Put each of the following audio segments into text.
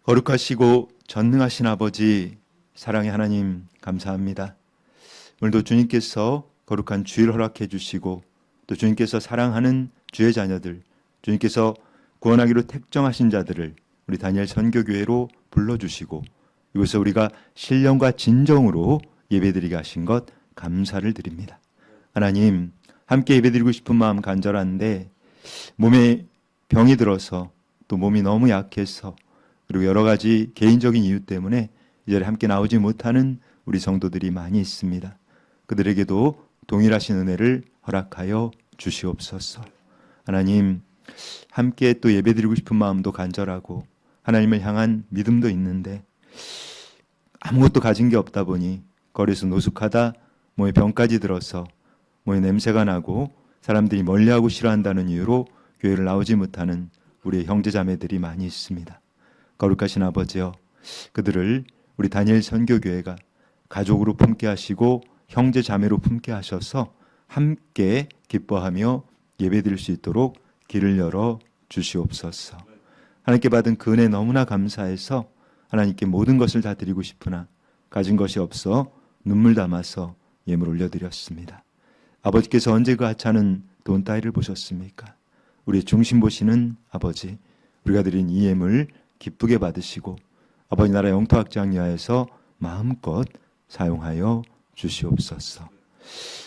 거룩하시고 전능하신 아버지, 사랑의 하나님 감사합니다. 오늘도 주님께서 거룩한 주일 허락해 주시고 또 주님께서 사랑하는 주의 자녀들, 주님께서 구원하기로 택정하신 자들을 우리 다니엘 선교교회로 불러주시고 이곳에 우리가 신령과 진정으로 예배드리게 하신 것 감사를 드립니다. 하나님, 함께 예배드리고 싶은 마음 간절한데 몸에 병이 들어서 또 몸이 너무 약해서 그리고 여러 가지 개인적인 이유 때문에 이 자리에 함께 나오지 못하는 우리 성도들이 많이 있습니다. 그들에게도 동일하신 은혜를 허락하여 주시옵소서. 하나님, 함께 또 예배드리고 싶은 마음도 간절하고 하나님을 향한 믿음도 있는데 아무것도 가진 게 없다 보니 거리에서 노숙하다 몸에 병까지 들어서 몸에 냄새가 나고 사람들이 멀리하고 싫어한다는 이유로 교회를 나오지 못하는 우리 형제자매들이 많이 있습니다. 거룩하신 아버지여, 그들을 우리 다니엘 선교교회가 가족으로 품게 하시고 형제자매로 품게 하셔서 함께 기뻐하며 예배드릴 수 있도록 길을 열어 주시옵소서. 하나님께 받은 그 은혜 너무나 감사해서 하나님께 모든 것을 다 드리고 싶으나 가진 것이 없어 눈물 담아서 예물 올려드렸습니다. 아버지께서 언제 그 하찮은 돈 따위를 보셨습니까? 우리의 중심 보시는 아버지, 우리가 드린 이 예물 기쁘게 받으시고 아버지 나라 영토 확장야에서 마음껏 사용하여 주시옵소서.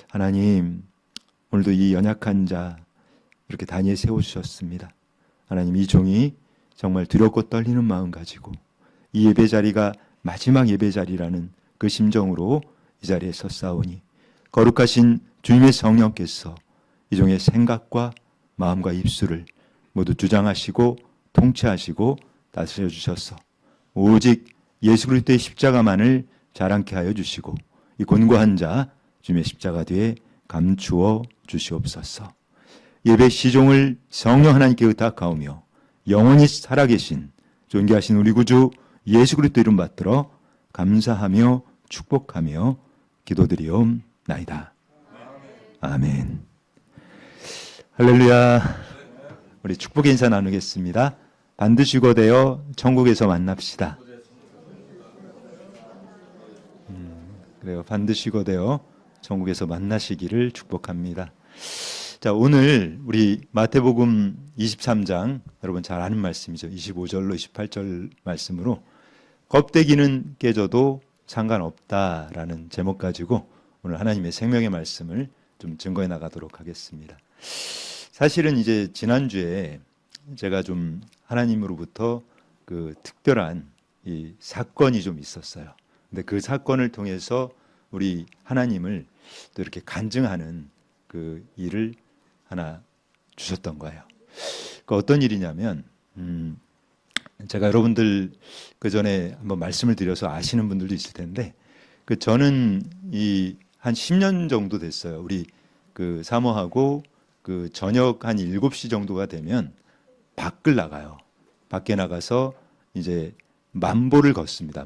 하나님, 오늘도 이 연약한 자 이렇게 단위에 세워주셨습니다. 하나님, 이 종이 정말 두렵고 떨리는 마음 가지고 이 예배 자리가 마지막 예배 자리라는 그 심정으로 이 자리에 섰사오니 거룩하신 주님의 성령께서 이 종의 생각과 마음과 입술을 모두 주장하시고 통치하시고 다스려 주셔서 오직 예수 그리스도의 십자가만을 자랑케 하여 주시고 이 곤고한 자 주님의 십자가 뒤에 감추어 주시옵소서. 예배 시종을 성령 하나님께 의탁하오며 영원히 살아계신 존귀하신 우리 구주 예수 그리스도 이름 받들어 감사하며 축복하며 기도드리옵나이다. 아멘. 할렐루야. 우리 축복 인사 나누겠습니다. 반드시 거되어 천국에서 만납시다. 그래요. 반드시 거되어 천국에서 만나시기를 축복합니다. 자, 오늘 우리 마태복음 23장, 여러분 잘 아는 말씀이죠. 25절로 28절 말씀으로 껍데기는 깨져도 상관없다라는 제목 가지고 오늘 하나님의 생명의 말씀을 좀 증거해 나가도록 하겠습니다. 사실은 이제 지난주에 제가 좀 하나님으로부터 그 특별한 이 사건이 좀 있었어요. 근데 그 사건을 통해서 우리 하나님을 또 이렇게 간증하는 그 일을 하나 주셨던 거예요. 그 어떤 일이냐면 제가 여러분들 그 전에 한번 말씀을 드려서 아시는 분들도 있을 텐데 그 저는 이 한 10년 정도 됐어요. 우리 그 사모하고 그 저녁 한 7시 정도가 되면 밖을 나가요. 밖에 나가서 이제 만보를 걷습니다.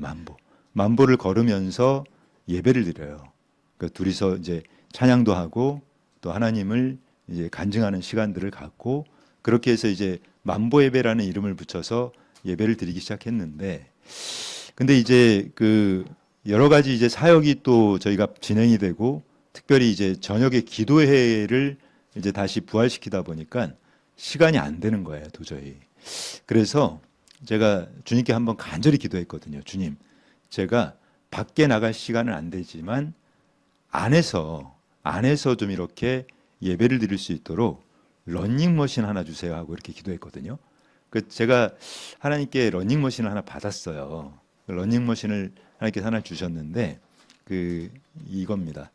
만보를 걸으면서 예배를 드려요. 그 둘이서 이제 찬양도 하고 또 하나님을 이제 간증하는 시간들을 갖고 그렇게 해서 이제 만보 예배라는 이름을 붙여서 예배를 드리기 시작했는데 근데 이제 그 여러 가지 이제 사역이 또 저희가 진행이 되고 특별히 이제 저녁에 기도회를 이제 다시 부활시키다 보니까 시간이 안 되는 거예요, 도저히. 그래서 제가 주님께 한번 간절히 기도했거든요. 주님, 제가 밖에 나갈 시간은 안 되지만 안에서 좀 이렇게 예배를 드릴 수 있도록 러닝머신 하나 주세요 하고 이렇게 기도했거든요. 그 제가 하나님께 러닝머신을 하나 받았어요. 러닝머신을 하나님께서 하나 주셨는데 그 이겁니다.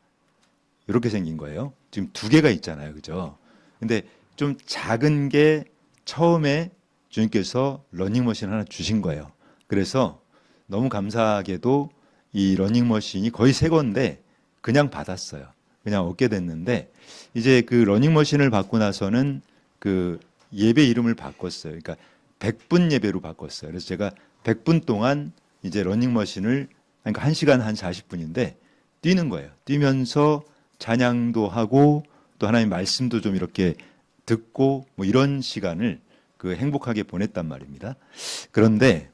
이렇게 생긴 거예요. 지금 2개가 있잖아요, 그죠? 근데 좀 작은 게 처음에 주님께서 러닝머신 하나 주신 거예요. 그래서 너무 감사하게도 이 러닝머신이 거의 새 건데 그냥 받았어요. 그냥 얻게 됐는데 이제 그 러닝머신을 받고 나서는 그 예배 이름을 바꿨어요. 그러니까 100분 예배로 바꿨어요. 그래서 제가 100분 동안 이제 러닝머신을 그러니까 1시간 한 40분인데 뛰는 거예요. 뛰면서 찬양도 하고 또 하나님 말씀도 좀 이렇게 듣고 뭐 이런 시간을 그 행복하게 보냈단 말입니다. 그런데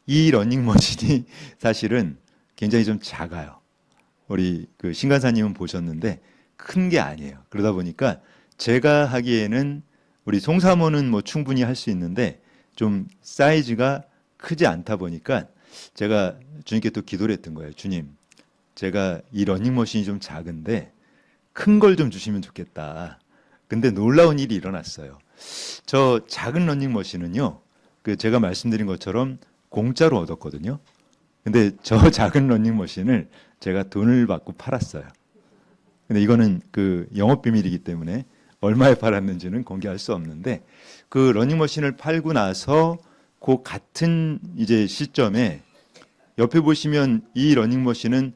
이 러닝머신이 사실은 굉장히 좀 작아요. 우리 그 신간사님은 보셨는데 큰 게 아니에요. 그러다 보니까 제가 하기에는 우리 송사모는 뭐 충분히 할 수 있는데 좀 사이즈가 크지 않다 보니까 제가 주님께 또 기도를 했던 거예요. 주님, 제가 이 러닝머신이 좀 작은데 큰 걸 좀 주시면 좋겠다. 근데 놀라운 일이 일어났어요. 저 작은 러닝머신은요, 그 제가 말씀드린 것처럼 공짜로 얻었거든요. 근데 저 작은 러닝머신을 제가 돈을 받고 팔았어요. 근데 이거는 그 영업 비밀이기 때문에 얼마에 팔았는지는 공개할 수 없는데, 그 러닝머신을 팔고 나서 그 같은 이제 시점에 옆에 보시면 이 러닝머신은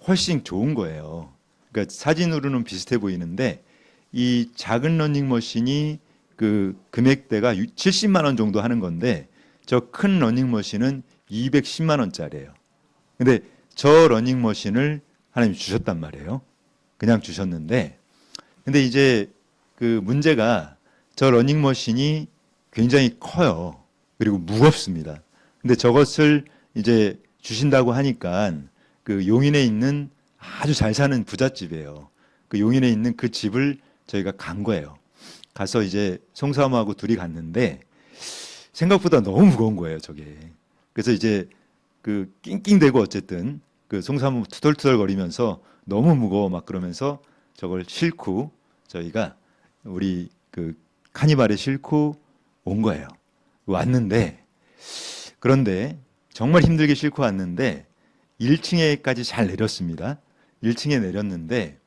훨씬 좋은 거예요. 그러니까 사진으로는 비슷해 보이는데 이 작은 러닝머신이 그 금액대가 70만 원 정도 하는 건데 저 큰 러닝머신은 210만 원짜리예요. 근데 저 러닝머신을 하나님이 주셨단 말이에요. 그냥 주셨는데, 근데 이제 그 문제가 저 러닝머신이 굉장히 커요. 그리고 무겁습니다. 근데 저것을 이제 주신다고 하니까 그 용인에 있는 아주 잘 사는 부잣집이에요. 그 용인에 있는 그 집을 저희가 간 거예요. 가서 이제 송사모하고 둘이 갔는데 생각보다 너무 무거운 거예요, 저게. 그래서 이제 그 낑낑대고 어쨌든 그 송사모 투덜투덜 거리면서 너무 무거워 막 그러면서 저걸 싣고 저희가 우리 그 카니발에 싣고 온 거예요. 왔는데, 그런데 정말 힘들게 싣고 왔는데 1층에까지 잘 내렸습니다. 1층에 내렸는데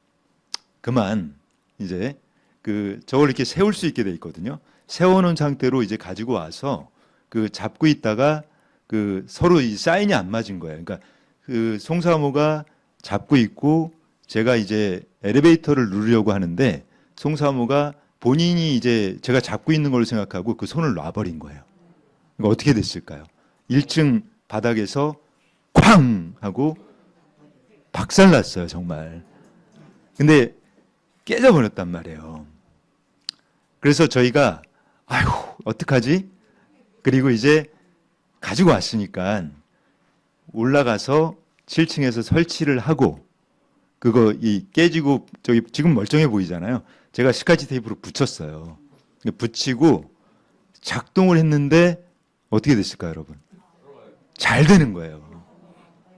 그만 이제 그 저걸 이렇게 세울 수 있게 돼 있거든요. 세워놓은 상태로 이제 가지고 와서 그 잡고 있다가 그 서로 이 사인이 안 맞은 거예요. 그러니까 그 송사모가 잡고 있고 제가 이제 엘리베이터를 누르려고 하는데 송사모가 본인이 이제 제가 잡고 있는 걸로 생각하고 그 손을 놔버린 거예요. 그러니까 어떻게 됐을까요? 1층 바닥에서 쾅 하고 박살났어요, 정말. 근데 깨져버렸단 말이에요. 그래서 저희가 아휴 어떡하지? 그리고 이제 가지고 왔으니까 올라가서 7층에서 설치를 하고 그거 이 깨지고 저기 지금 멀쩡해 보이잖아요. 제가 스카치 테이프로 붙였어요. 붙이고 작동을 했는데 어떻게 됐을까요, 여러분? 잘 되는 거예요.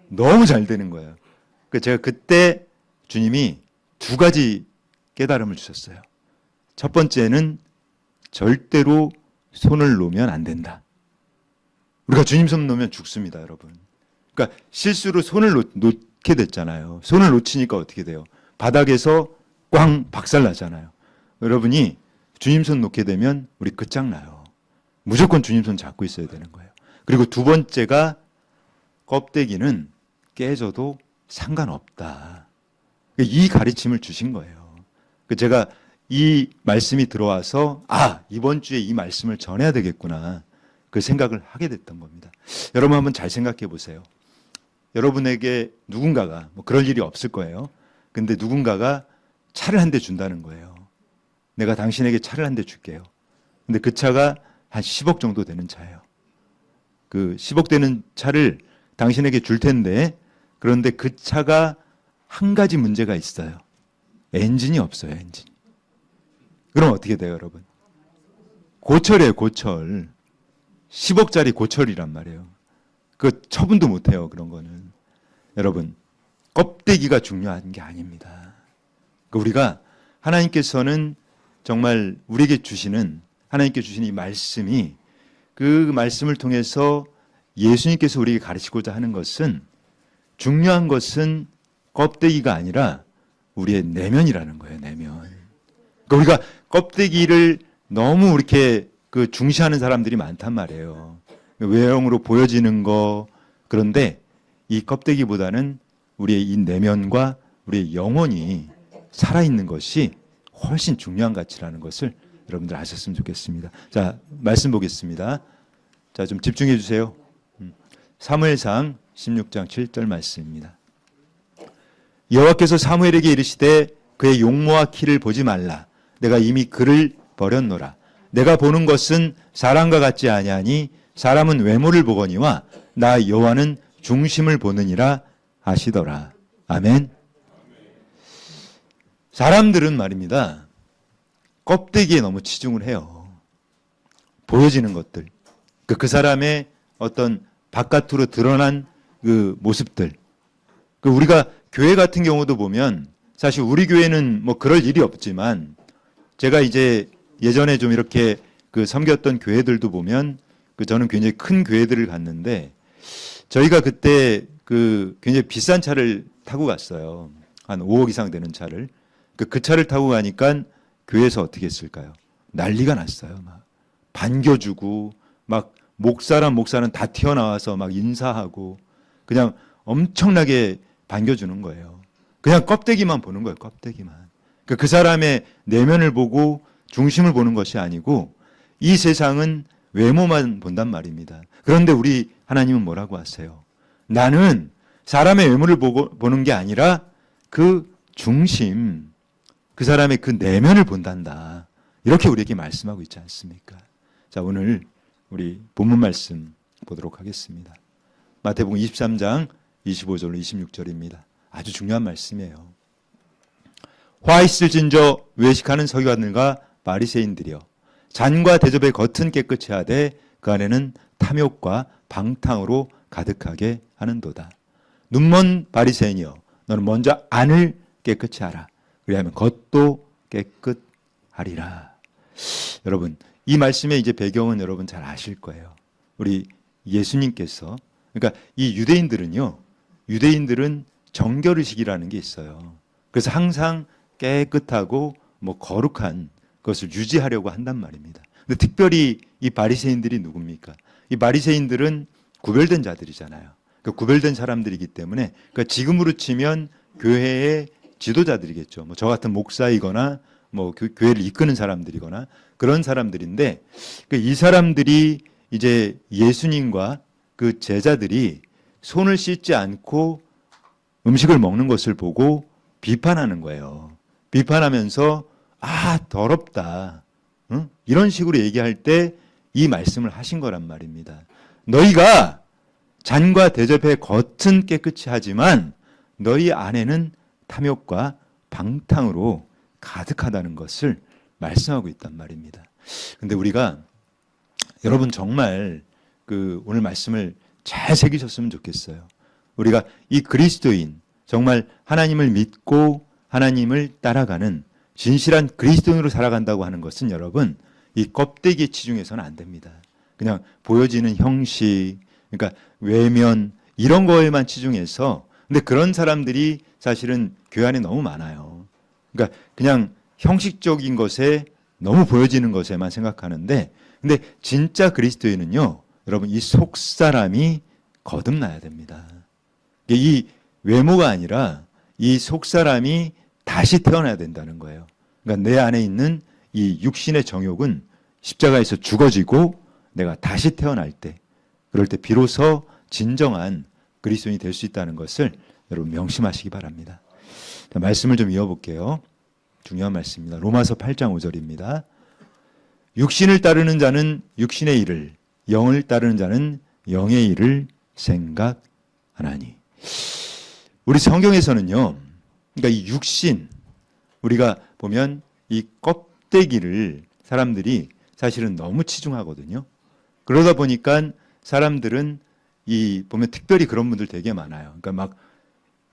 너무 잘 되는 거예요. 제가 그때 주님이 두 가지 깨달음을 주셨어요. 첫 번째는 절대로 손을 놓으면 안 된다. 우리가 주님 손 놓으면 죽습니다, 여러분. 그러니까 실수로 손을 놓게 됐잖아요. 손을 놓치니까 어떻게 돼요? 바닥에서 꽝 박살나잖아요. 여러분이 주님 손 놓게 되면 우리 끝장나요. 무조건 주님 손 잡고 있어야 되는 거예요. 그리고 두 번째가 껍데기는 깨져도 상관없다. 이 가르침을 주신 거예요. 제가 이 말씀이 들어와서 이번 주에 이 말씀을 전해야 되겠구나 그 생각을 하게 됐던 겁니다. 여러분 한번 잘 생각해 보세요. 여러분에게 누군가가 뭐 그럴 일이 없을 거예요. 근데 누군가가 차를 한 대 준다는 거예요. 내가 당신에게 차를 한 대 줄게요. 근데 그 차가 한 10억 정도 되는 차예요. 그 10억 되는 차를 당신에게 줄 텐데 그런데 그 차가 한 가지 문제가 있어요. 엔진이 없어요, 엔진. 그럼 어떻게 돼요, 여러분? 고철이에요, 고철. 10억짜리 고철이란 말이에요. 그 처분도 못 해요, 그런 거는. 여러분, 껍데기가 중요한 게 아닙니다. 우리가 하나님께서는 정말 우리에게 주시는 하나님께 주신 이 말씀이 그 말씀을 통해서 예수님께서 우리에게 가르치고자 하는 것은 중요한 것은 껍데기가 아니라 우리의 내면이라는 거예요, 내면. 그러니까 우리가 껍데기를 너무 이렇게 그 중시하는 사람들이 많단 말이에요. 외형으로 보여지는 거. 그런데 이 껍데기보다는 우리의 이 내면과 우리의 영혼이 살아있는 것이 훨씬 중요한 가치라는 것을 여러분들 아셨으면 좋겠습니다. 자, 말씀 보겠습니다. 자, 좀 집중해 주세요. 사무엘상 16장 7절 말씀입니다. 여호와께서 사무엘에게 이르시되 그의 용모와 키를 보지 말라. 내가 이미 그를 버렸노라. 내가 보는 것은 사람과 같지 아니하니 사람은 외모를 보거니와 나 여호와는 중심을 보느니라 하시더라. 아멘. 사람들은 말입니다. 껍데기에 너무 치중을 해요. 보여지는 것들. 그 사람의 어떤 바깥으로 드러난 그 모습들. 우리가 교회 같은 경우도 보면 사실 우리 교회는 뭐 그럴 일이 없지만 제가 이제 예전에 좀 이렇게 섬겼던 교회들도 보면 저는 굉장히 큰 교회들을 갔는데 저희가 그때 굉장히 비싼 차를 타고 갔어요. 한 5억 이상 되는 차를. 그 차를 타고 가니까 교회에서 어떻게 했을까요? 난리가 났어요. 막 반겨주고 막 목사란 목사는 다 튀어나와서 막 인사하고 그냥 엄청나게 반겨주는 거예요. 그냥 껍데기만 보는 거예요. 껍데기만. 그 사람의 내면을 보고 중심을 보는 것이 아니고 이 세상은 외모만 본단 말입니다. 그런데 우리 하나님은 뭐라고 하세요? 나는 사람의 외모를 보는 게 아니라 그 중심, 그 사람의 그 내면을 본단다. 이렇게 우리에게 말씀하고 있지 않습니까? 자, 오늘 우리 본문 말씀 보도록 하겠습니다. 마태복음 23장 25절로 26절입니다. 아주 중요한 말씀이에요. 화 있을진저 외식하는 서기관들과 바리새인들이여 잔과 대접의 겉은 깨끗이 하되 그 안에는 탐욕과 방탕으로 가득하게 하는도다. 눈먼 바리새인이여 너는 먼저 안을 깨끗이 하라. 그리하면 겉도 깨끗하리라. 여러분 이 말씀의 이제 배경은 여러분 잘 아실 거예요. 우리 예수님께서 그러니까 이 유대인들은 정결의식이라는 게 있어요. 그래서 항상 깨끗하고 거룩한 것을 유지하려고 한단 말입니다. 근데 특별히 이 바리새인들이 누굽니까? 이 바리새인들은 구별된 자들이잖아요. 그러니까 구별된 사람들이기 때문에 그러니까 지금으로 치면 교회의 지도자들이겠죠. 저 같은 목사이거나 교회를 이끄는 사람들이거나 그런 사람들인데 이 사람들이 이제 예수님과 그 제자들이 손을 씻지 않고 음식을 먹는 것을 보고 비판하는 거예요. 비판하면서 더럽다. 응? 이런 식으로 얘기할 때 이 말씀을 하신 거란 말입니다. 너희가 잔과 대접의 겉은 깨끗이 하지만 너희 안에는 탐욕과 방탕으로 가득하다는 것을 말씀하고 있단 말입니다. 근데 우리가 여러분 정말 오늘 말씀을 잘 새기셨으면 좋겠어요. 우리가 이 그리스도인 정말 하나님을 믿고 하나님을 따라가는 진실한 그리스도인으로 살아간다고 하는 것은 여러분 이 껍데기에 치중해서는 안 됩니다. 그냥 보여지는 형식, 그러니까 외면 이런 거에만 치중해서 근데 그런 사람들이 사실은 교회 안에 너무 많아요. 그러니까 그냥 형식적인 것에 너무 보여지는 것에만 생각하는데 근데 진짜 그리스도인은요. 여러분 이 속사람이 거듭나야 됩니다. 이 외모가 아니라 이 속사람이 다시 태어나야 된다는 거예요. 그러니까 내 안에 있는 이 육신의 정욕은 십자가에서 죽어지고 내가 다시 태어날 때 그럴 때 비로소 진정한 그리스도인이 될 수 있다는 것을 여러분 명심하시기 바랍니다. 자, 말씀을 좀 이어볼게요. 중요한 말씀입니다. 로마서 8장 5절입니다. 육신을 따르는 자는 육신의 일을 영을 따르는 자는 영의 일을 생각하나니. 우리 성경에서는요. 그러니까 이 육신 우리가 보면 이 껍데기를 사람들이 사실은 너무 치중하거든요. 그러다 보니까 사람들은 보면 특별히 그런 분들 되게 많아요. 그러니까 막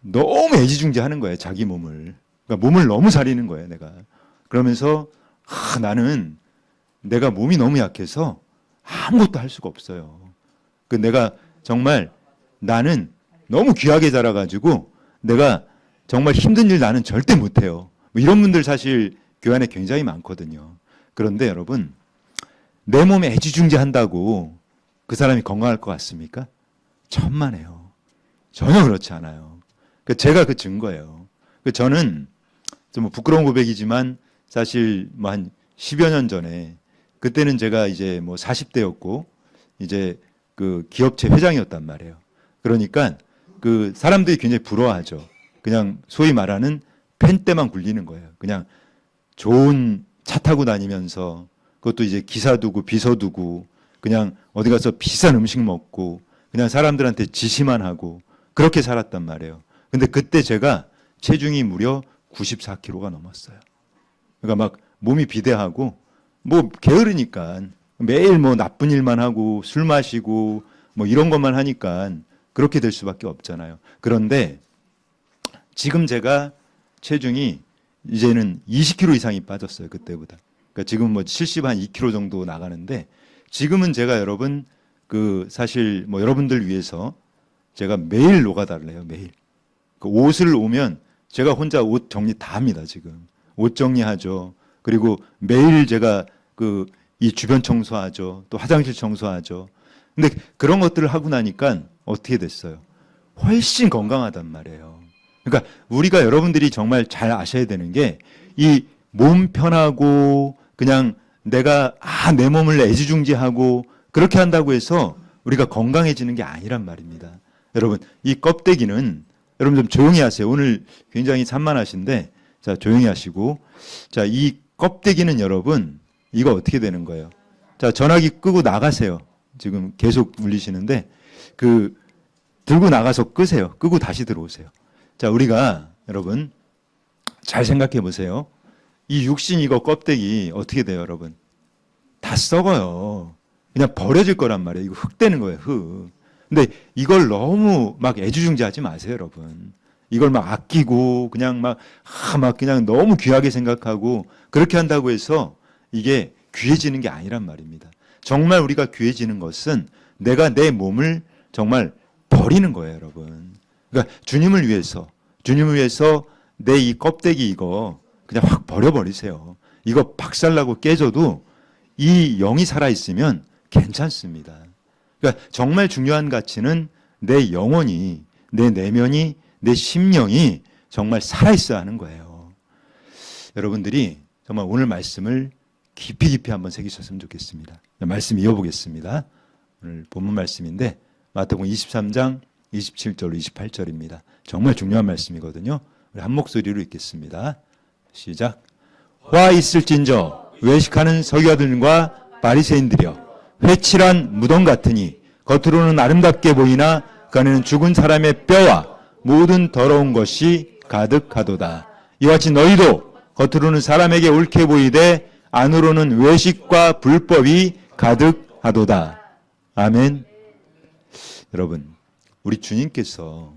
너무 애지중지하는 거예요. 자기 몸을. 그러니까 몸을 너무 사리는 거예요. 내가. 그러면서 나는 내가 몸이 너무 약해서 아무것도 할 수가 없어요. 내가 정말 나는 너무 귀하게 자라가지고 내가 정말 힘든 일 나는 절대 못해요. 이런 분들 사실 교회 안에 굉장히 많거든요. 그런데 여러분 내 몸에 애지중지한다고 그 사람이 건강할 것 같습니까? 천만에요. 전혀 그렇지 않아요. 제가 그 증거예요. 저는 좀 부끄러운 고백이지만 사실 한 10여 년 전에 그때는 제가 이제 40대였고 이제 그 기업체 회장이었단 말이에요. 그러니까 그 사람들이 굉장히 부러워하죠. 그냥 소위 말하는 펜대만 굴리는 거예요. 그냥 좋은 차 타고 다니면서 그것도 이제 기사 두고 비서 두고 그냥 어디 가서 비싼 음식 먹고 그냥 사람들한테 지시만 하고 그렇게 살았단 말이에요. 근데 그때 제가 체중이 무려 94kg가 넘었어요. 그러니까 막 몸이 비대하고 뭐 게으르니까 매일 뭐 나쁜 일만 하고 술 마시고 뭐 이런 것만 하니까 그렇게 될 수밖에 없잖아요. 그런데 지금 제가 체중이 이제는 20kg 이상이 빠졌어요. 그때보다. 그러니까 지금 뭐 72kg 정도 나가는데 지금은 제가 여러분 그 사실 뭐 여러분들 위해서 제가 매일 노가다를 해요. 매일. 그 옷을 오면 제가 혼자 옷 정리 다 합니다. 지금. 옷 정리하죠. 그리고 매일 제가 그 이 주변 청소하죠. 또 화장실 청소하죠. 근데 그런 것들을 하고 나니까 어떻게 됐어요? 훨씬 건강하단 말이에요. 그러니까 우리가 여러분들이 정말 잘 아셔야 되는 게 이 몸 편하고 그냥 내가 내 몸을 애지중지하고 그렇게 한다고 해서 우리가 건강해지는 게 아니란 말입니다. 여러분 이 껍데기는 여러분 좀 조용히 하세요. 오늘 굉장히 산만하신데 자 조용히 하시고 자 이 껍데기는 여러분 이거 어떻게 되는 거예요? 자 전화기 끄고 나가세요. 지금 계속 울리시는데 그 들고 나가서 끄세요. 끄고 다시 들어오세요. 자 우리가 여러분 잘 생각해 보세요. 이 육신 이거 껍데기 어떻게 돼요 여러분? 다 썩어요. 그냥 버려질 거란 말이에요. 이거 흙 되는 거예요. 흙. 근데 이걸 너무 막 애지중지하지 마세요 여러분. 이걸 막 아끼고 그냥 막 그냥 너무 귀하게 생각하고 그렇게 한다고 해서 이게 귀해지는 게 아니란 말입니다. 정말 우리가 귀해지는 것은 내가 내 몸을 정말 버리는 거예요 여러분. 그러니까 주님을 위해서 내 이 껍데기 이거 그냥 확 버려버리세요. 이거 박살나고 깨져도 이 영이 살아있으면 괜찮습니다. 그러니까 정말 중요한 가치는 내 영혼이, 내 내면이, 내 심령이 정말 살아있어야 하는 거예요. 여러분들이 정말 오늘 말씀을 깊이 한번 새기셨으면 좋겠습니다. 말씀 이어보겠습니다. 오늘 본문 말씀인데 마태복음 23장 27절로 28절입니다. 정말 중요한 말씀이거든요. 우리 한 목소리로 읽겠습니다. 시작. 화 있을진저 외식하는 서기관들과 바리새인들이여 회칠한 무덤 같으니 겉으로는 아름답게 보이나 그 안에는 죽은 사람의 뼈와 모든 더러운 것이 가득하도다. 이와 같이 너희도 겉으로는 사람에게 옳게 보이되 안으로는 외식과 불법이 가득하도다. 아멘. 여러분 우리 주님께서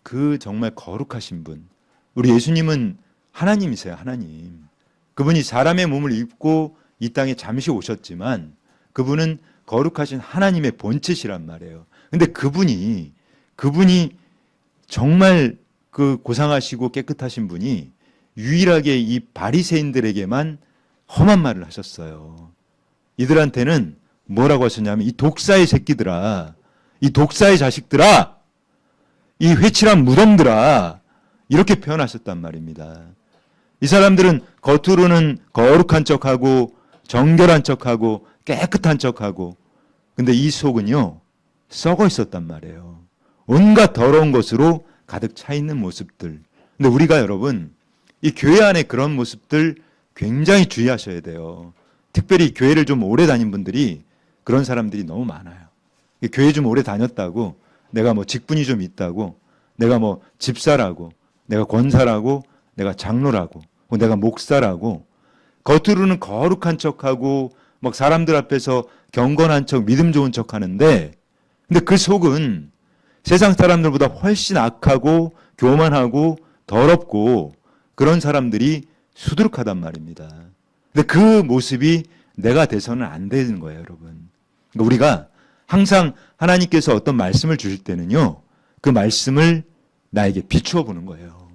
그 정말 거룩하신 분 우리 예수님은 하나님이세요. 하나님. 그분이 사람의 몸을 입고 이 땅에 잠시 오셨지만 그분은 거룩하신 하나님의 본체시란 말이에요. 근데 그분이 정말 그 고상하시고 깨끗하신 분이 유일하게 이 바리새인들에게만 험한 말을 하셨어요. 이들한테는 뭐라고 하셨냐면 이 독사의 새끼들아, 이 독사의 자식들아, 이 회칠한 무덤들아 이렇게 표현하셨단 말입니다. 이 사람들은 겉으로는 거룩한 척하고 정결한 척하고 깨끗한 척하고 근데 이 속은요 썩어 있었단 말이에요. 온갖 더러운 것으로 가득 차 있는 모습들. 근데 우리가 여러분 이 교회 안에 그런 모습들 굉장히 주의하셔야 돼요. 특별히 교회를 좀 오래 다닌 분들이 그런 사람들이 너무 많아요. 교회 좀 오래 다녔다고 내가 뭐 직분이 좀 있다고 내가 뭐 집사라고 내가 권사라고 내가 장로라고 내가 목사라고 겉으로는 거룩한 척하고 막 사람들 앞에서 경건한 척 믿음 좋은 척 하는데 근데 그 속은 세상 사람들보다 훨씬 악하고 교만하고 더럽고 그런 사람들이 수두룩하단 말입니다. 근데 그 모습이 내가 돼서는 안 되는 거예요, 여러분. 그러니까 우리가 항상 하나님께서 어떤 말씀을 주실 때는요, 그 말씀을 나에게 비추어 보는 거예요.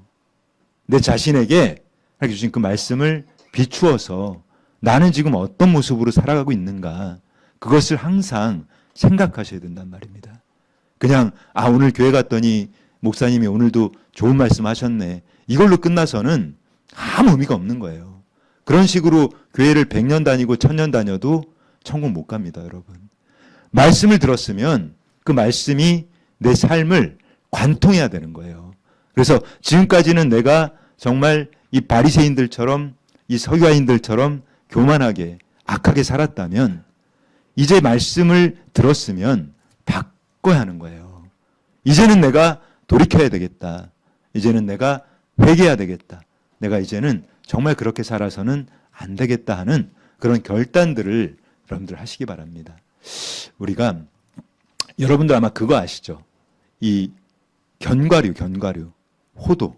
내 자신에게 하나님께 주신 그 말씀을 비추어서 나는 지금 어떤 모습으로 살아가고 있는가, 그것을 항상 생각하셔야 된단 말입니다. 그냥 오늘 교회 갔더니 목사님이 오늘도 좋은 말씀 하셨네. 이걸로 끝나서는 아무 의미가 없는 거예요. 그런 식으로 교회를 100년 다니고 1000년 다녀도 천국 못 갑니다, 여러분. 말씀을 들었으면 그 말씀이 내 삶을 관통해야 되는 거예요. 그래서 지금까지는 내가 정말 이 바리새인들처럼 이 서기관인들처럼 교만하게 악하게 살았다면 이제 말씀을 들었으면 바꿔야 하는 거예요. 이제는 내가 돌이켜야 되겠다. 이제는 내가 회개해야 되겠다. 내가 이제는 정말 그렇게 살아서는 안 되겠다 하는 그런 결단들을 여러분들 하시기 바랍니다. 우리가 여러분들 아마 그거 아시죠? 이 견과류, 호도.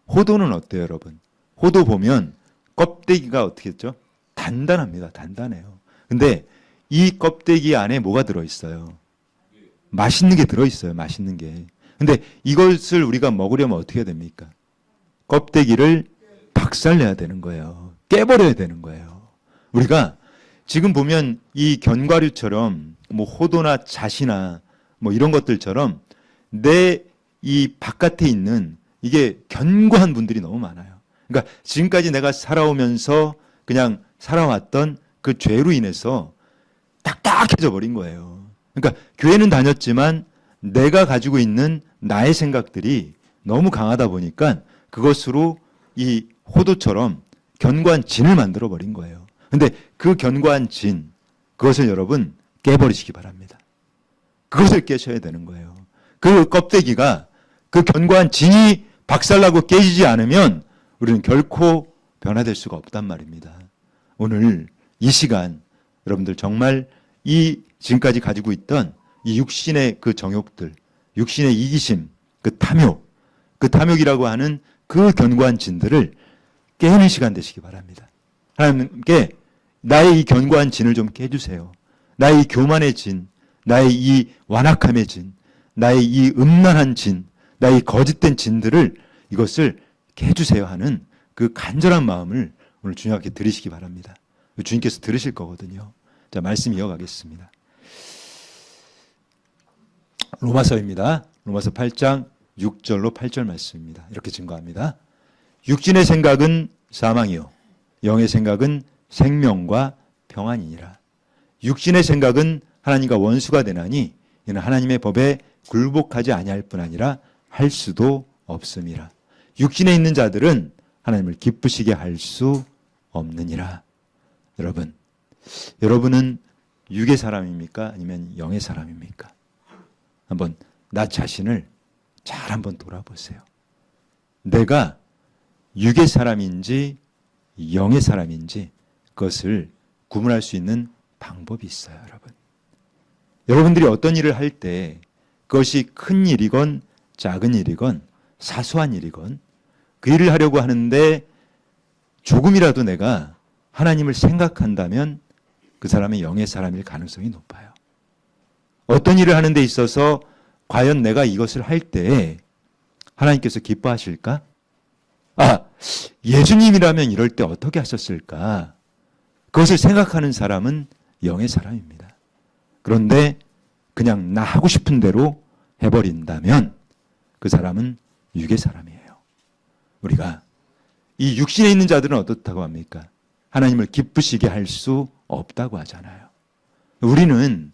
호도는 어때요, 여러분? 호도 보면 껍데기가 어떻게 했죠? 단단합니다. 단단해요. 근데 이 껍데기 안에 뭐가 들어있어요? 맛있는 게 들어있어요. 맛있는 게. 근데 이것을 우리가 먹으려면 어떻게 해야 됩니까? 껍데기를 박살내야 되는 거예요. 깨버려야 되는 거예요. 우리가 지금 보면 이 견과류처럼 뭐 호도나 잣이나 뭐 이런 것들처럼 내 이 바깥에 있는 이게 견고한 분들이 너무 많아요. 그러니까 지금까지 내가 살아오면서 그냥 살아왔던 그 죄로 인해서 딱딱해져 버린 거예요. 그러니까 교회는 다녔지만 내가 가지고 있는 나의 생각들이 너무 강하다 보니까 그것으로 이 호도처럼 견고한 진을 만들어 버린 거예요. 근데 그 견고한 진, 그것을 여러분 깨버리시기 바랍니다. 그것을 깨셔야 되는 거예요. 그 껍데기가 그 견고한 진이 박살나고 깨지지 않으면 우리는 결코 변화될 수가 없단 말입니다. 오늘 이 시간 여러분들 정말 이 지금까지 가지고 있던 이 육신의 그 정욕들, 육신의 이기심, 그 탐욕이라고 하는 그 견고한 진들을 깨는 시간 되시기 바랍니다. 하나님께 나의 이 견고한 진을 좀 깨주세요. 나의 이 교만의 진, 나의 이 완악함의 진, 나의 이 음란한 진, 나의 이 거짓된 진들을 이것을 깨주세요 하는 그 간절한 마음을 오늘 주님께 드리시기 바랍니다. 주님께서 들으실 거거든요. 자, 말씀 이어가겠습니다. 로마서입니다. 로마서 8장 6절로 8절 말씀입니다. 이렇게 증거합니다. 육신의 생각은 사망이요 영의 생각은 생명과 평안이니라. 육신의 생각은 하나님과 원수가 되나니 이는 하나님의 법에 굴복하지 아니할 뿐 아니라 할 수도 없음이라. 육신에 있는 자들은 하나님을 기쁘시게 할 수 없느니라. 여러분은 육의 사람입니까? 아니면 영의 사람입니까? 한번 나 자신을 잘 한번 돌아보세요. 내가 육의 사람인지 영의 사람인지 그것을 구분할 수 있는 방법이 있어요, 여러분. 여러분들이 어떤 일을 할 때 그것이 큰 일이건 작은 일이건 사소한 일이건 그 일을 하려고 하는데 조금이라도 내가 하나님을 생각한다면 그 사람이 영의 사람일 가능성이 높아요. 어떤 일을 하는 데 있어서 과연 내가 이것을 할 때 하나님께서 기뻐하실까? 예수님이라면 이럴 때 어떻게 하셨을까? 그것을 생각하는 사람은 영의 사람입니다. 그런데 그냥 나 하고 싶은 대로 해버린다면 그 사람은 육의 사람이에요. 우리가 이 육신에 있는 자들은 어떻다고 합니까? 하나님을 기쁘시게 할 수 없다고 하잖아요. 우리는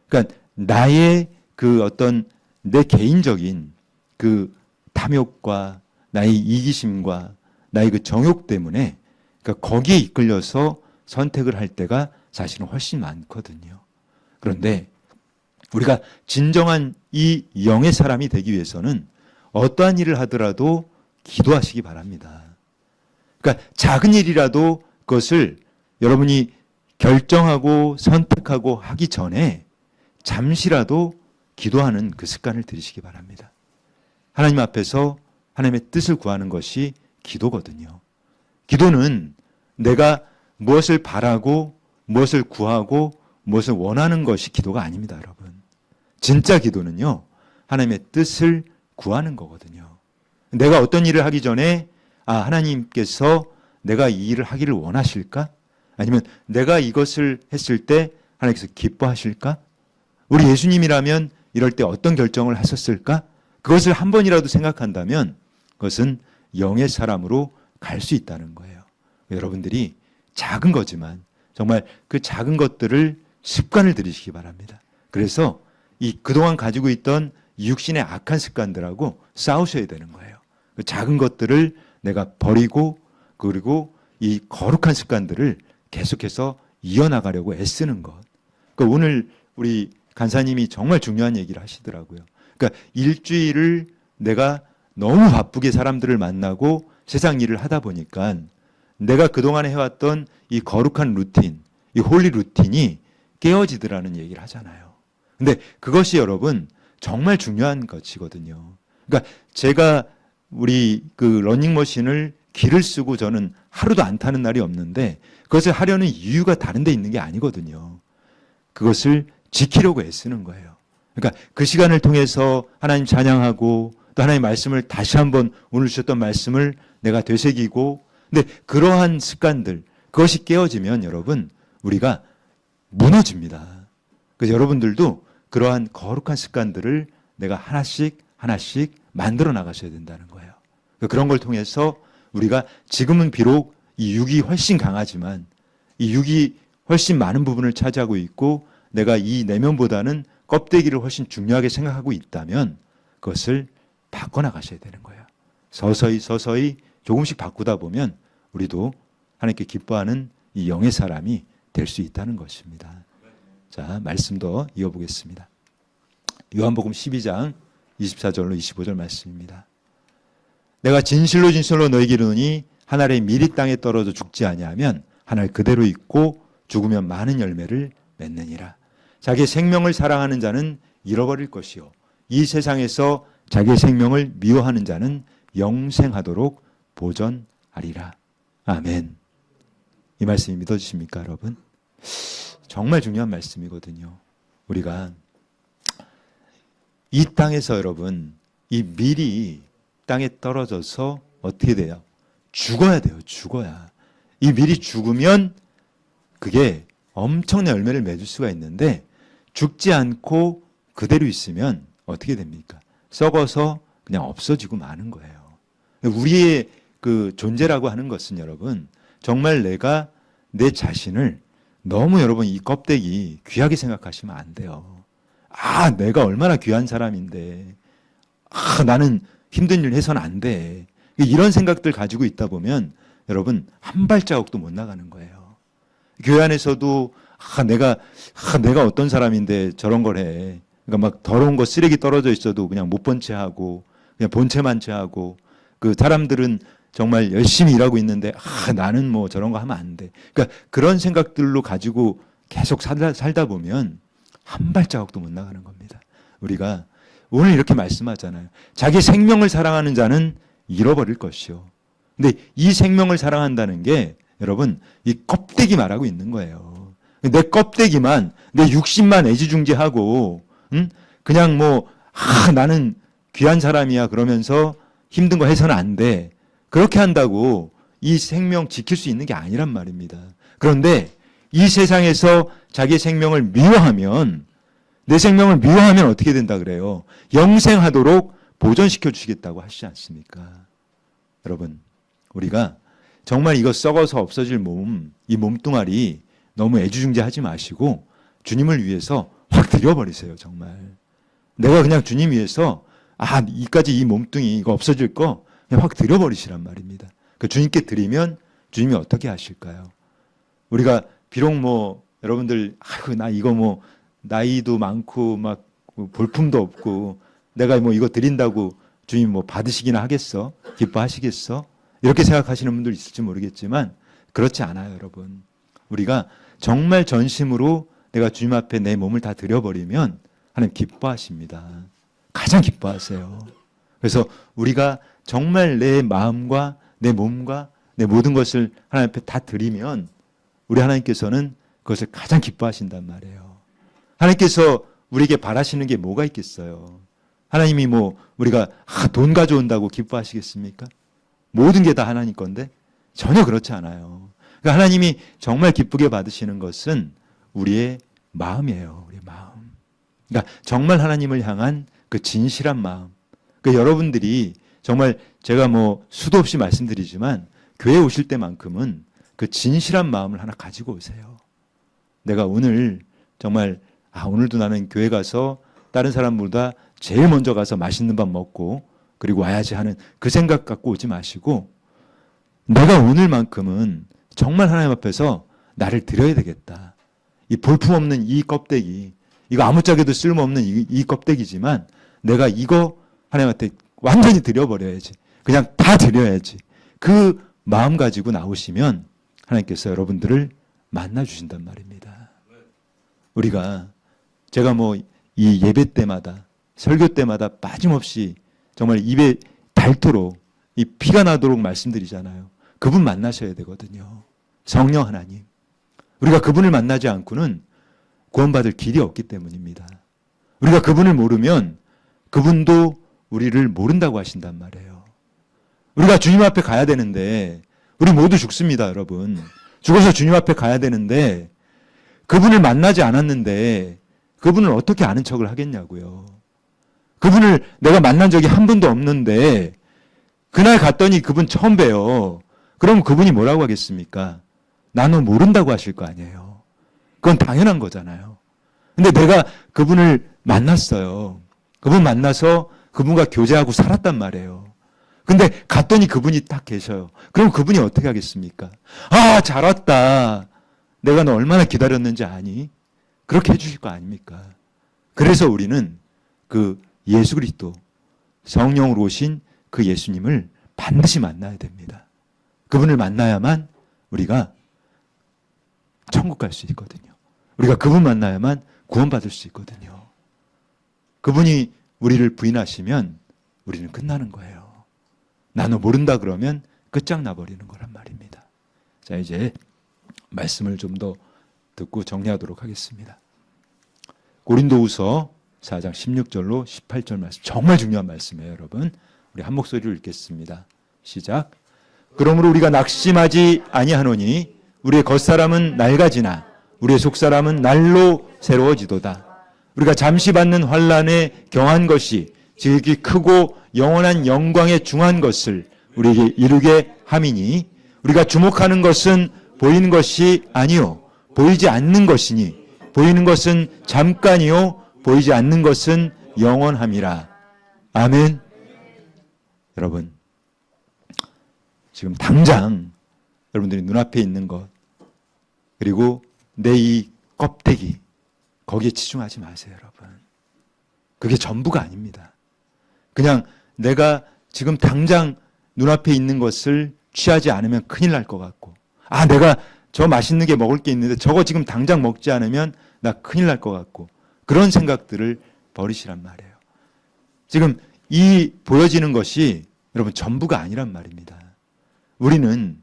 그러니까 나의 그 어떤 내 개인적인 그 탐욕과 나의 이기심과 나의 그 정욕 때문에 그러니까 거기에 이끌려서 선택을 할 때가 사실은 훨씬 많거든요. 그런데 우리가 진정한 이 영의 사람이 되기 위해서는 어떠한 일을 하더라도 기도하시기 바랍니다. 그러니까 작은 일이라도 그것을 여러분이 결정하고 선택하고 하기 전에 잠시라도 기도하는 그 습관을 들이시기 바랍니다. 하나님 앞에서 하나님의 뜻을 구하는 것이 기도거든요. 기도는 내가 무엇을 바라고 무엇을 구하고 무엇을 원하는 것이 기도가 아닙니다, 여러분. 진짜 기도는요, 하나님의 뜻을 구하는 거거든요. 내가 어떤 일을 하기 전에 하나님께서 내가 이 일을 하기를 원하실까? 아니면 내가 이것을 했을 때 하나님께서 기뻐하실까? 우리 예수님이라면 이럴 때 어떤 결정을 하셨을까? 그것을 한 번이라도 생각한다면 그것은 영의 사람으로 갈 수 있다는 거예요. 여러분들이 작은 거지만 정말 그 작은 것들을 습관을 들이시기 바랍니다. 그래서 이 그동안 가지고 있던 육신의 악한 습관들하고 싸우셔야 되는 거예요. 그 작은 것들을 내가 버리고 그리고 이 거룩한 습관들을 계속해서 이어나가려고 애쓰는 것. 그러니까 오늘 우리 간사님이 정말 중요한 얘기를 하시더라고요. 그러니까 일주일을 내가 너무 바쁘게 사람들을 만나고 세상 일을 하다 보니까 내가 그동안에 해왔던 이 거룩한 루틴, 이 홀리 루틴이 깨어지더라는 얘기를 하잖아요. 근데 그것이 여러분 정말 중요한 것이거든요. 그러니까 제가 우리 그 러닝머신을 길을 쓰고 저는 하루도 안 타는 날이 없는데 그것을 하려는 이유가 다른 데 있는 게 아니거든요. 그것을 지키려고 애쓰는 거예요. 그러니까 그 시간을 통해서 하나님 찬양하고 또 하나님의 말씀을 다시 한번 오늘 주셨던 말씀을 내가 되새기고 근데 그러한 습관들 그것이 깨어지면 여러분 우리가 무너집니다. 그래서 여러분들도 그러한 거룩한 습관들을 내가 하나씩 만들어 나가셔야 된다는 거예요. 그런 걸 통해서 우리가 지금은 비록 이 육이 훨씬 강하지만 이 육이 훨씬 많은 부분을 차지하고 있고 내가 이 내면보다는 껍데기를 훨씬 중요하게 생각하고 있다면 그것을 바꿔나가셔야 되는 거예요. 서서히 조금씩 바꾸다 보면 우리도 하나님께 기뻐하는 이 영의 사람이 될 수 있다는 것입니다. 자, 말씀 더 이어보겠습니다. 요한복음 12장 24절로 25절 말씀입니다. 내가 진실로 너희에게 이르노니 한 알이 미리 땅에 떨어져 죽지 아니하면 한 알 그대로 있고 죽으면 많은 열매를 맺느니라. 자기의 생명을 사랑하는 자는 잃어버릴 것이요 이 세상에서 자기의 생명을 미워하는 자는 영생하도록 보전하리라. 아멘. 이 말씀이 믿어지십니까, 여러분? 정말 중요한 말씀이거든요. 우리가 이 땅에서 여러분 이 밀이 땅에 떨어져서 어떻게 돼요? 죽어야 돼요. 죽어야. 이 밀이 죽으면 그게 엄청난 열매를 맺을 수가 있는데 죽지 않고 그대로 있으면 어떻게 됩니까? 썩어서 그냥 없어지고 마는 거예요. 우리의 그 존재라고 하는 것은 여러분 정말 내가 내 자신을 너무 여러분 이 껍데기 귀하게 생각하시면 안 돼요. 아, 내가 얼마나 귀한 사람인데 나는 힘든 일 해서는 안 돼. 이런 생각들 가지고 있다 보면 여러분 한 발자국도 못 나가는 거예요. 교회 안에서도 내가 어떤 사람인데 저런 걸 해. 그러니까 막 더러운 거 쓰레기 떨어져 있어도 그냥 못 본 채 하고 그냥 본 채만 채 하고 그 사람들은 정말 열심히 일하고 있는데 나는 뭐 저런 거 하면 안 돼. 그러니까 그런 생각들로 가지고 계속 살다 보면 한 발자국도 못 나가는 겁니다. 우리가 오늘 이렇게 말씀하잖아요. 자기 생명을 사랑하는 자는 잃어버릴 것이요. 근데 이 생명을 사랑한다는 게 여러분 이 껍데기 말하고 있는 거예요. 내 껍데기만 내 육신만 애지중지하고 그냥 뭐 나는 귀한 사람이야 그러면서 힘든 거 해서는 안 돼. 그렇게 한다고 이 생명 지킬 수 있는 게 아니란 말입니다. 그런데 이 세상에서 자기의 생명을 미워하면 내 생명을 미워하면 어떻게 된다 그래요? 영생하도록 보존시켜 주시겠다고 하시지 않습니까? 여러분 우리가 정말 이거 썩어서 없어질 몸, 이 몸뚱아리 너무 애지중지하지 마시고 주님을 위해서 확 드려버리세요. 정말 내가 그냥 주님 위해서 이까지 이 몸뚱이 이거 없어질 거 그냥 확 드려버리시란 말입니다. 그 주님께 드리면 주님이 어떻게 하실까요? 우리가 비록 뭐 여러분들 나 이거 뭐 나이도 많고 막 볼품도 없고 내가 뭐 이거 드린다고 주님 뭐 받으시기나 하겠어? 기뻐하시겠어? 이렇게 생각하시는 분들 있을지 모르겠지만 그렇지 않아요, 여러분. 우리가 정말 전심으로 내가 주님 앞에 내 몸을 다 드려버리면 하나님 기뻐하십니다. 가장 기뻐하세요. 그래서 우리가 정말 내 마음과 내 몸과 내 모든 것을 하나님 앞에 다 드리면 우리 하나님께서는 그것을 가장 기뻐하신단 말이에요. 하나님께서 우리에게 바라시는 게 뭐가 있겠어요? 하나님이 뭐 우리가 돈 가져온다고 기뻐하시겠습니까? 모든 게 다 하나님 건데 전혀 그렇지 않아요. 그러니까 하나님이 정말 기쁘게 받으시는 것은 우리의 마음이에요. 우리의 마음. 그러니까 정말 하나님을 향한 그 진실한 마음. 그러니까 여러분들이 정말 제가 뭐 수도 없이 말씀드리지만 교회에 오실 때만큼은 그 진실한 마음을 하나 가지고 오세요. 내가 오늘 정말 오늘도 나는 교회 가서 다른 사람보다 제일 먼저 가서 맛있는 밥 먹고 그리고 와야지 하는 그 생각 갖고 오지 마시고 내가 오늘만큼은 정말 하나님 앞에서 나를 드려야 되겠다. 이 볼품없는 이 껍데기 이거 아무짝에도 쓸모없는 이 껍데기지만 내가 이거 하나님한테 완전히 드려버려야지. 그냥 다 드려야지. 그 마음 가지고 나오시면 하나님께서 여러분들을 만나주신단 말입니다. 우리가 제가 이 예배 때마다 설교 때마다 빠짐없이 정말 입에 닳도록 이 피가 나도록 말씀드리잖아요. 그분 만나셔야 되거든요. 성령 하나님. 우리가 그분을 만나지 않고는 구원받을 길이 없기 때문입니다. 우리가 그분을 모르면 그분도 우리를 모른다고 하신단 말이에요. 우리가 주님 앞에 가야 되는데 우리 모두 죽습니다, 여러분. 죽어서 주님 앞에 가야 되는데 그분을 만나지 않았는데 그분을 어떻게 아는 척을 하겠냐고요. 그분을 내가 만난 적이 한 번도 없는데 그날 갔더니 그분 처음 뵈요. 그럼 그분이 뭐라고 하겠습니까? 나는 모른다고 하실 거 아니에요. 그건 당연한 거잖아요. 근데 내가 그분을 만났어요. 그분 만나서 그분과 교제하고 살았단 말이에요. 근데 갔더니 그분이 딱 계셔요. 그럼 그분이 어떻게 하겠습니까? 아, 잘 왔다. 내가 너 얼마나 기다렸는지 아니? 그렇게 해주실 거 아닙니까? 그래서 우리는 그 예수 그리스도 성령으로 오신 그 예수님을 반드시 만나야 됩니다. 그분을 만나야만 우리가 천국 갈 수 있거든요. 우리가 그분 만나야만 구원받을 수 있거든요. 그분이 우리를 부인하시면 우리는 끝나는 거예요. 나는 모른다 그러면 끝장나버리는 거란 말입니다. 자, 이제 말씀을 좀 더 듣고 정리하도록 하겠습니다. 고린도후서 4장 16절로 18절 말씀, 정말 중요한 말씀이에요, 여러분. 우리 한 목소리로 읽겠습니다. 시작. 그러므로 우리가 낙심하지 아니하노니 우리의 겉사람은 낡아지나 우리의 속사람은 날로 새로워지도다. 우리가 잠시 받는 환난에 경한 것이 지극히 크고 영원한 영광에 중한 것을 우리에게 이루게 함이니 우리가 주목하는 것은 보이는 것이 아니요 보이지 않는 것이니 보이는 것은 잠깐이요 보이지 않는 것은 영원함이라. 아멘. 여러분, 지금 당장 여러분들이 눈앞에 있는 것 그리고 내 이 껍데기 거기에 치중하지 마세요, 여러분. 그게 전부가 아닙니다. 그냥 내가 지금 당장 눈앞에 있는 것을 취하지 않으면 큰일 날 것 같고, 아, 내가 저 맛있는 게 먹을 게 있는데 저거 지금 당장 먹지 않으면 나 큰일 날 것 같고, 그런 생각들을 버리시란 말이에요. 지금 이 보여지는 것이 여러분 전부가 아니란 말입니다. 우리는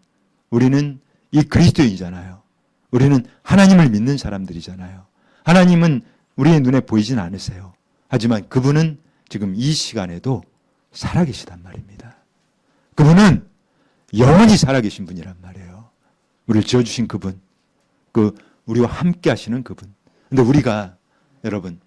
이 그리스도인이잖아요. 우리는 하나님을 믿는 사람들이잖아요. 하나님은 우리의 눈에 보이진 않으세요. 하지만 그분은 지금 이 시간에도 살아계시단 말입니다. 그분은 영원히 살아계신 분이란 말이에요. 우리를 지어주신 그분, 우리와 함께 하시는 그분. 근데 우리가 여러분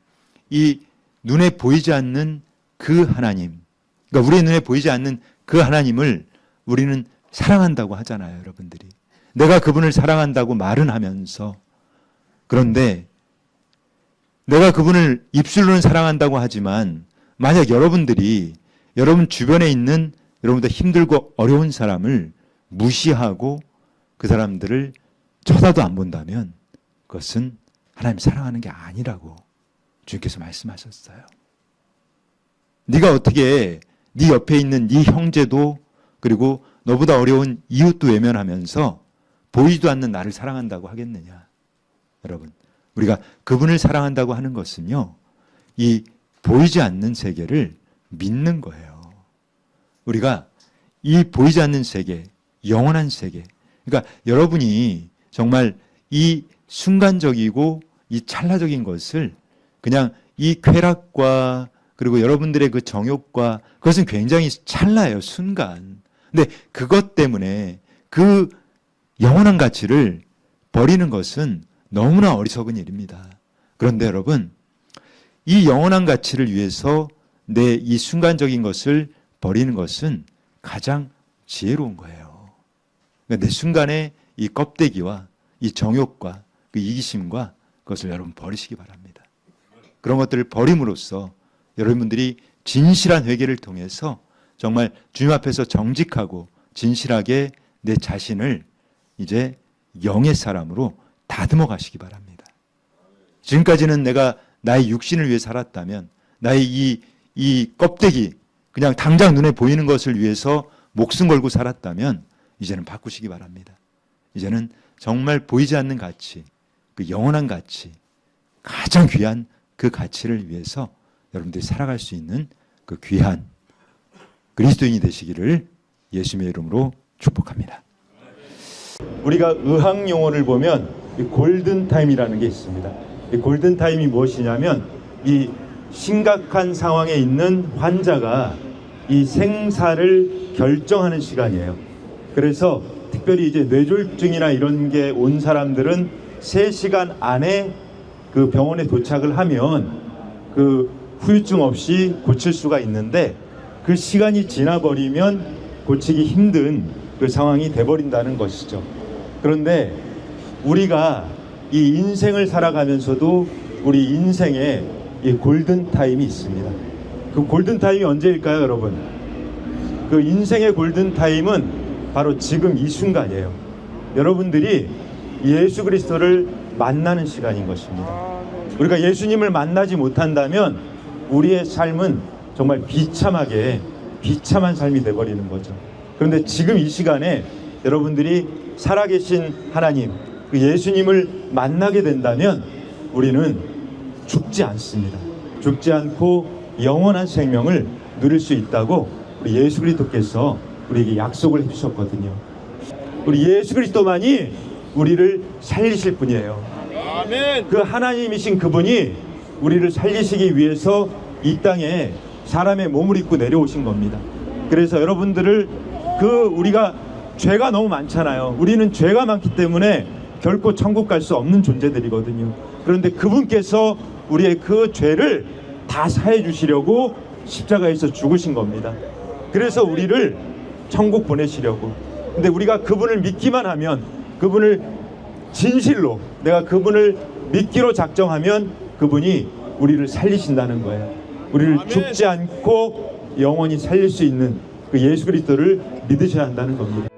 이 눈에 보이지 않는 그 하나님, 그러니까 우리의 눈에 보이지 않는 그 하나님을 우리는 사랑한다고 하잖아요, 여러분들이. 내가 그분을 사랑한다고 말은 하면서, 그런데 내가 그분을 입술로는 사랑한다고 하지만 만약 여러분들이 여러분 주변에 있는 여러분보다 힘들고 어려운 사람을 무시하고 그 사람들을 쳐다도 안 본다면 그것은 하나님 사랑하는 게 아니라고 주님께서 말씀하셨어요. 네가 어떻게 네 옆에 있는 네 형제도 그리고 너보다 어려운 이웃도 외면하면서 보이지도 않는 나를 사랑한다고 하겠느냐. 여러분, 우리가 그분을 사랑한다고 하는 것은요, 이 보이지 않는 세계를 믿는 거예요. 우리가 이 보이지 않는 세계, 영원한 세계, 그러니까 여러분이 정말 이 순간적이고 이 찰나적인 것을 그냥 이 쾌락과 그리고 여러분들의 그 정욕과 그것은 굉장히 찰나예요, 순간. 근데 그것 때문에 그 영원한 가치를 버리는 것은 너무나 어리석은 일입니다. 그런데 여러분, 이 영원한 가치를 위해서 내 이 순간적인 것을 버리는 것은 가장 지혜로운 거예요. 그러니까 내 순간의 이 껍데기와 이 정욕과 그 이기심과 그것을 여러분 버리시기 바랍니다. 그런 것들을 버림으로써 여러분들이 진실한 회개를 통해서 정말 주님 앞에서 정직하고 진실하게 내 자신을 이제 영의 사람으로 다듬어 가시기 바랍니다. 지금까지는 내가 나의 육신을 위해 살았다면, 나의 이 껍데기, 그냥 당장 눈에 보이는 것을 위해서 목숨 걸고 살았다면 이제는 바꾸시기 바랍니다. 이제는 정말 보이지 않는 가치, 그 영원한 가치, 가장 귀한 그 가치를 위해서 여러분들이 살아갈 수 있는 그 귀한 그리스도인이 되시기를 예수님의 이름으로 축복합니다. 우리가 의학 용어를 보면 이 골든타임이라는 게 있습니다. 이 골든타임이 무엇이냐면 이 심각한 상황에 있는 환자가 이 생사를 결정하는 시간이에요. 그래서 특별히 이제 뇌졸중이나 이런 게 온 사람들은 3시간 안에 그 병원에 도착을 하면 그 후유증 없이 고칠 수가 있는데, 그 시간이 지나버리면 고치기 힘든 그 상황이 돼버린다는 것이죠. 그런데 우리가 이 인생을 살아가면서도 우리 인생에 이 골든타임이 있습니다. 그 골든타임이 언제일까요, 여러분? 그 인생의 골든타임은 바로 지금 이 순간이에요. 여러분들이 예수 그리스도를 만나는 시간인 것입니다. 우리가 예수님을 만나지 못한다면 우리의 삶은 정말 비참한 삶이 돼버리는 거죠. 그런데 지금 이 시간에 여러분들이 살아계신 하나님, 그 예수님을 만나게 된다면 우리는 죽지 않습니다. 죽지 않고 영원한 생명을 누릴 수 있다고 우리 예수 그리스도께서 우리에게 약속을 해주셨거든요. 우리 예수 그리스도만이 우리를 살리실 분이에요. 아멘. 그 하나님이신 그분이 우리를 살리시기 위해서 이 땅에 사람의 몸을 입고 내려오신 겁니다. 그래서 여러분들을 우리가 죄가 너무 많잖아요. 우리는 죄가 많기 때문에 결코 천국 갈 수 없는 존재들이거든요. 그런데 그분께서 우리의 그 죄를 다 사해 주시려고 십자가에서 죽으신 겁니다. 그래서 우리를 천국 보내시려고. 근데 우리가 그분을 믿기만 하면, 그분을 진실로 내가 그분을 믿기로 작정하면 그분이 우리를 살리신다는 거예요. 우리를 아멘. 죽지 않고 영원히 살릴 수 있는 그 예수 그리스도를 믿으셔야 한다는 겁니다.